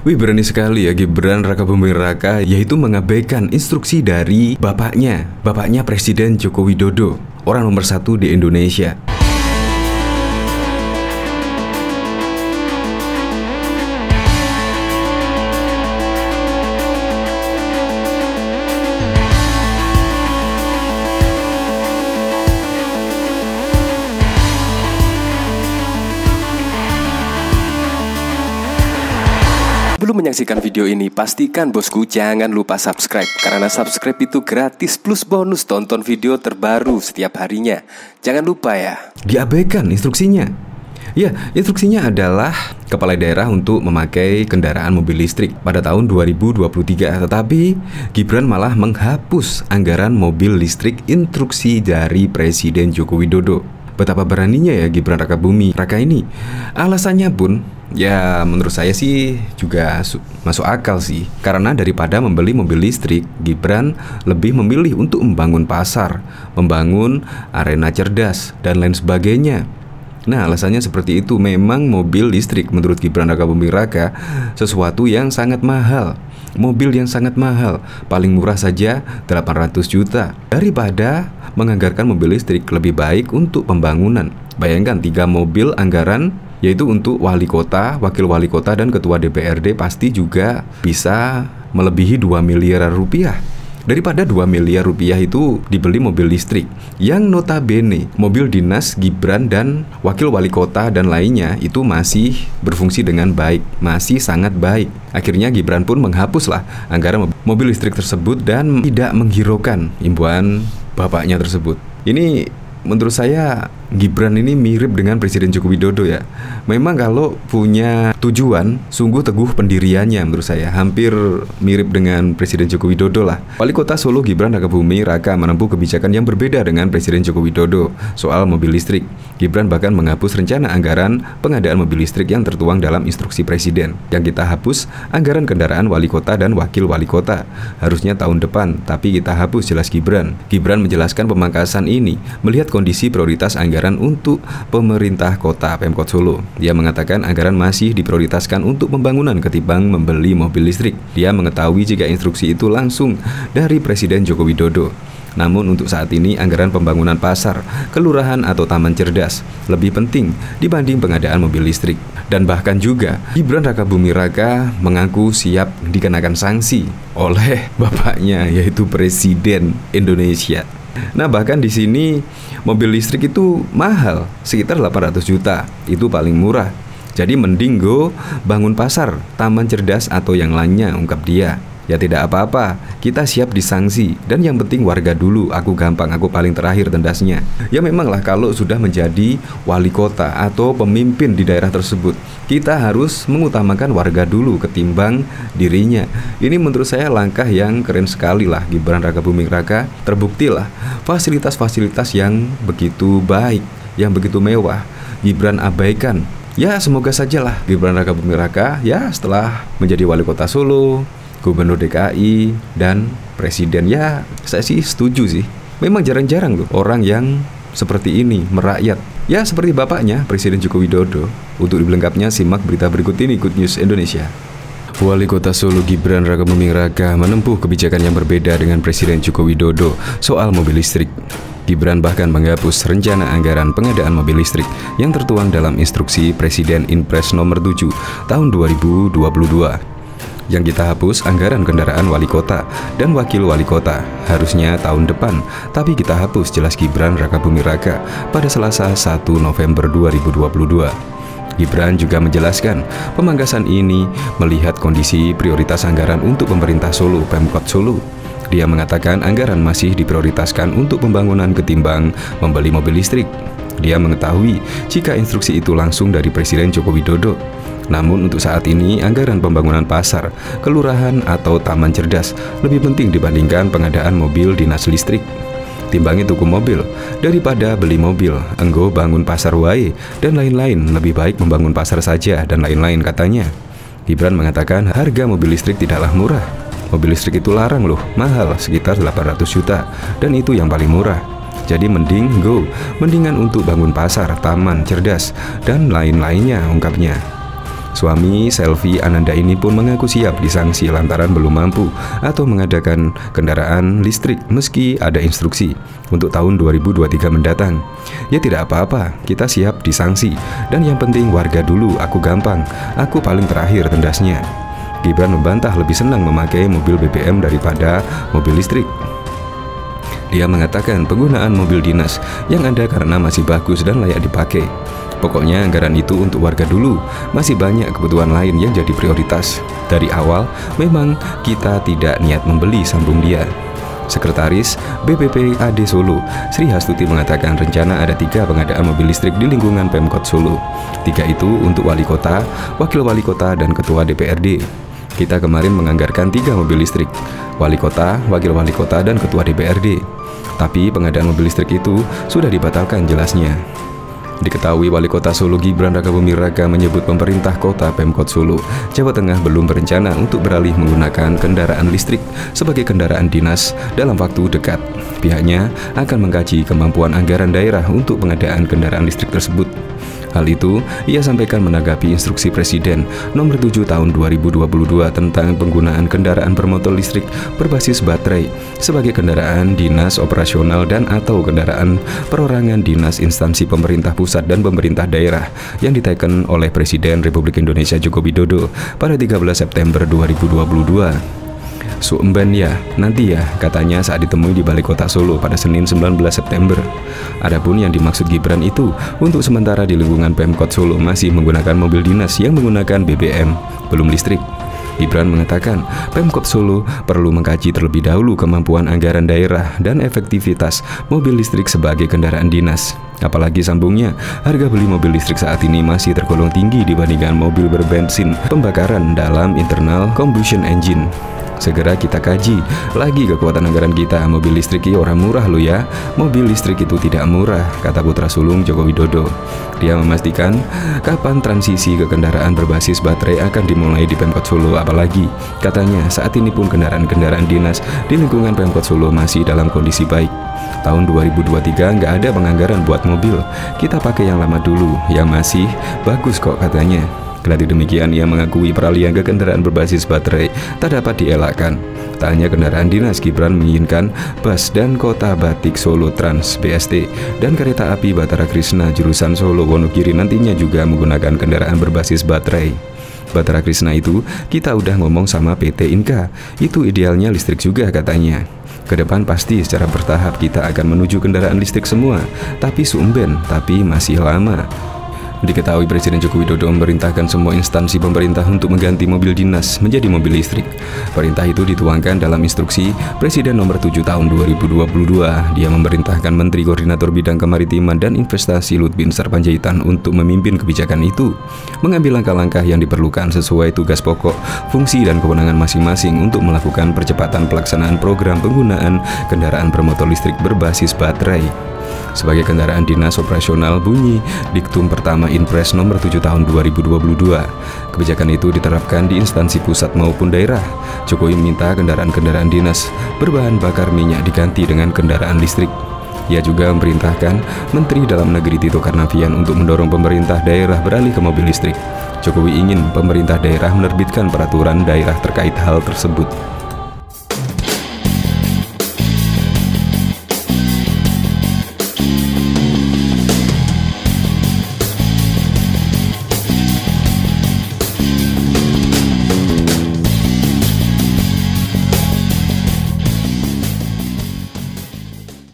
Wih, berani sekali ya Gibran Rakabuming Raka, yaitu mengabaikan instruksi dari bapaknya Presiden Joko Widodo, orang nomor 1 di Indonesia. Sebelum menyaksikan video ini, pastikan bosku jangan lupa subscribe, karena subscribe itu gratis plus bonus tonton video terbaru setiap harinya. Jangan lupa ya. Diabaikan instruksinya. Ya, instruksinya adalah kepala daerah untuk memakai kendaraan mobil listrik pada tahun 2023. Tetapi Gibran malah menghapus anggaran mobil listrik instruksi dari Presiden Joko Widodo. Betapa beraninya ya Gibran Rakabuming Raka ini. Alasannya pun ya menurut saya sih juga masuk akal sih. Karena daripada membeli mobil listrik, Gibran lebih memilih untuk membangun pasar, membangun arena cerdas, dan lain sebagainya. Nah, alasannya seperti itu. Memang mobil listrik menurut Gibran Rakabuming Raka sesuatu yang sangat mahal. Mobil yang sangat mahal, paling murah saja 800 juta. Daripada menganggarkan mobil listrik, lebih baik untuk pembangunan. Bayangkan 3 mobil anggaran, yaitu untuk wali kota, wakil wali kota, dan ketua DPRD, pasti juga bisa melebihi 2 miliar rupiah. Daripada 2 miliar rupiah itu dibeli mobil listrik yang notabene mobil dinas Gibran dan wakil wali kota dan lainnya itu masih berfungsi dengan baik, masih sangat baik. Akhirnya Gibran pun menghapuslah anggaran mobil listrik tersebut dan tidak menghiraukan imbauan bapaknya tersebut. Ini menurut saya Gibran ini mirip dengan Presiden Joko Widodo ya. Memang kalau punya tujuan, sungguh teguh pendiriannya menurut saya. Hampir mirip dengan Presiden Joko Widodo lah. Wali Kota Solo Gibran Rakabuming Raka menempuh kebijakan yang berbeda dengan Presiden Joko Widodo soal mobil listrik. Gibran bahkan menghapus rencana anggaran pengadaan mobil listrik yang tertuang dalam instruksi Presiden. Yang kita hapus anggaran kendaraan wali kota dan wakil wali kota. Harusnya tahun depan, tapi kita hapus, jelas Gibran. Gibran menjelaskan pemangkasan ini melihat kondisi prioritas anggaran untuk pemerintah kota Pemkot Solo. Dia mengatakan anggaran masih diprioritaskan untuk pembangunan ketimbang membeli mobil listrik. Dia mengetahui jika instruksi itu langsung dari Presiden Joko Widodo. Namun untuk saat ini anggaran pembangunan pasar, kelurahan atau taman cerdas lebih penting dibanding pengadaan mobil listrik. Dan bahkan juga Gibran Rakabuming Raka mengaku siap dikenakan sanksi oleh bapaknya, yaitu Presiden Indonesia. Nah, bahkan di sini mobil listrik itu mahal, sekitar 800 juta. Itu paling murah. Jadi mending go bangun pasar, taman cerdas atau yang lainnya, ungkap dia. Ya tidak apa-apa, kita siap disanksi. Dan yang penting warga dulu, aku gampang, aku paling terakhir tendasnya. Ya memanglah kalau sudah menjadi wali kota atau pemimpin di daerah tersebut, kita harus mengutamakan warga dulu ketimbang dirinya. Ini menurut saya langkah yang keren sekali lah Gibran Rakabuming Raka. Terbuktilah fasilitas-fasilitas yang begitu baik, yang begitu mewah, Gibran abaikan. Ya semoga sajalah Gibran Rakabuming Raka ya setelah menjadi wali kota Solo, Gubernur DKI, dan Presiden, ya saya sih setuju sih. Memang jarang-jarang loh orang yang seperti ini merakyat. Ya seperti bapaknya Presiden Joko Widodo. Untuk lebih simak berita berikut ini, Good News Indonesia. Wali Kota Solo Gibran Rakabuming Raka menempuh kebijakan yang berbeda dengan Presiden Joko Widodo soal mobil listrik. Gibran bahkan menghapus rencana anggaran pengadaan mobil listrik yang tertuang dalam instruksi Presiden Inpres nomor 7 tahun 2022. Yang kita hapus anggaran kendaraan wali kota dan wakil wali kota, harusnya tahun depan, tapi kita hapus, jelas Gibran Rakabuming Raka pada Selasa 1 November 2022. Gibran juga menjelaskan pemangkasan ini melihat kondisi prioritas anggaran untuk pemerintah Solo, Pemkot Solo. Dia mengatakan anggaran masih diprioritaskan untuk pembangunan ketimbang membeli mobil listrik. Dia mengetahui jika instruksi itu langsung dari Presiden Joko Widodo. Namun untuk saat ini anggaran pembangunan pasar, kelurahan atau taman cerdas lebih penting dibandingkan pengadaan mobil dinas listrik. Timbangi tuku mobil daripada beli mobil, enggo bangun pasar wae dan lain-lain, lebih baik membangun pasar saja dan lain-lain, katanya. Gibran mengatakan harga mobil listrik tidaklah murah. Mobil listrik itu larang loh, mahal, sekitar 800 juta, dan itu yang paling murah. Jadi mendingan untuk bangun pasar, taman cerdas, dan lain-lainnya, ungkapnya. Suami Selvi Ananda ini pun mengaku siap disanksi lantaran belum mampu atau mengadakan kendaraan listrik meski ada instruksi untuk tahun 2023 mendatang. Ya tidak apa-apa, kita siap disanksi. Dan yang penting warga dulu, aku gampang, aku paling terakhir, tendasnya. Gibran membantah lebih senang memakai mobil BBM daripada mobil listrik. Dia mengatakan penggunaan mobil dinas yang ada karena masih bagus dan layak dipakai. Pokoknya anggaran itu untuk warga dulu, masih banyak kebutuhan lain yang jadi prioritas. Dari awal memang kita tidak niat membeli, sambung dia. Sekretaris BPPAD Solo, Sri Hastuti mengatakan rencana ada 3 pengadaan mobil listrik di lingkungan Pemkot Solo. 3 itu untuk wali kota, wakil wali kota, dan ketua DPRD. Kita kemarin menganggarkan 3 mobil listrik, wali kota, wakil wali kota, dan ketua DPRD. Tapi pengadaan mobil listrik itu sudah dibatalkan, jelasnya. Diketahui Wali Kota Solo Gibran Rakabuming Raka menyebut pemerintah kota Pemkot Solo, Jawa Tengah belum berencana untuk beralih menggunakan kendaraan listrik sebagai kendaraan dinas dalam waktu dekat. Pihaknya akan mengkaji kemampuan anggaran daerah untuk pengadaan kendaraan listrik tersebut. Hal itu ia sampaikan menanggapi instruksi Presiden nomor 7 tahun 2022 tentang penggunaan kendaraan bermotor listrik berbasis baterai sebagai kendaraan dinas operasional dan atau kendaraan perorangan dinas instansi pemerintah pusat dan pemerintah daerah yang diteken oleh Presiden Republik Indonesia Joko Widodo pada 13 September 2022. Suemben ya, nanti ya, katanya saat ditemui di Balai Kota Solo pada Senin 19 September. Adapun yang dimaksud Gibran itu untuk sementara di lingkungan Pemkot Solo masih menggunakan mobil dinas yang menggunakan BBM, belum listrik. Gibran mengatakan Pemkot Solo perlu mengkaji terlebih dahulu kemampuan anggaran daerah dan efektivitas mobil listrik sebagai kendaraan dinas. Apalagi sambungnya, harga beli mobil listrik saat ini masih tergolong tinggi dibandingkan mobil berbensin pembakaran dalam internal combustion engine. Segera kita kaji lagi kekuatan anggaran kita. Mobil listrik itu orang murah lo ya. Mobil listrik itu tidak murah, kata putra sulung Joko Widodo. Dia memastikan kapan transisi ke kendaraan berbasis baterai akan dimulai di Pemkot Solo. Apalagi katanya saat ini pun kendaraan-kendaraan dinas di lingkungan Pemkot Solo masih dalam kondisi baik. Tahun 2023 nggak ada penganggaran buat mobil. Kita pakai yang lama dulu, yang masih bagus kok, katanya. Kendati demikian, ia mengakui peralihan ke kendaraan berbasis baterai tak dapat dielakkan. Tak hanya kendaraan dinas, Gibran menginginkan bus dan Kota Batik Solo Trans BST dan kereta api Batara Krishna jurusan Solo Wonogiri nantinya juga menggunakan kendaraan berbasis baterai. Batara Krishna itu kita udah ngomong sama PT Inka, itu idealnya listrik juga, katanya. Kedepan pasti secara bertahap kita akan menuju kendaraan listrik semua, tapi sumben, tapi masih lama. Diketahui Presiden Joko Widodo memerintahkan semua instansi pemerintah untuk mengganti mobil dinas menjadi mobil listrik. Perintah itu dituangkan dalam instruksi Presiden nomor 7 tahun 2022. Dia memerintahkan Menteri Koordinator Bidang Kemaritiman dan Investasi Lutbinsar Panjaitan untuk memimpin kebijakan itu, mengambil langkah-langkah yang diperlukan sesuai tugas pokok, fungsi dan kewenangan masing-masing untuk melakukan percepatan pelaksanaan program penggunaan kendaraan bermotor listrik berbasis baterai sebagai kendaraan dinas operasional, bunyi Diktum Pertama Inpres nomor 7 tahun 2022. Kebijakan itu diterapkan di instansi pusat maupun daerah. Jokowi meminta kendaraan-kendaraan dinas berbahan bakar minyak diganti dengan kendaraan listrik. Ia juga memerintahkan Menteri Dalam Negeri Tito Karnavian untuk mendorong pemerintah daerah beralih ke mobil listrik. Jokowi ingin pemerintah daerah menerbitkan peraturan daerah terkait hal tersebut.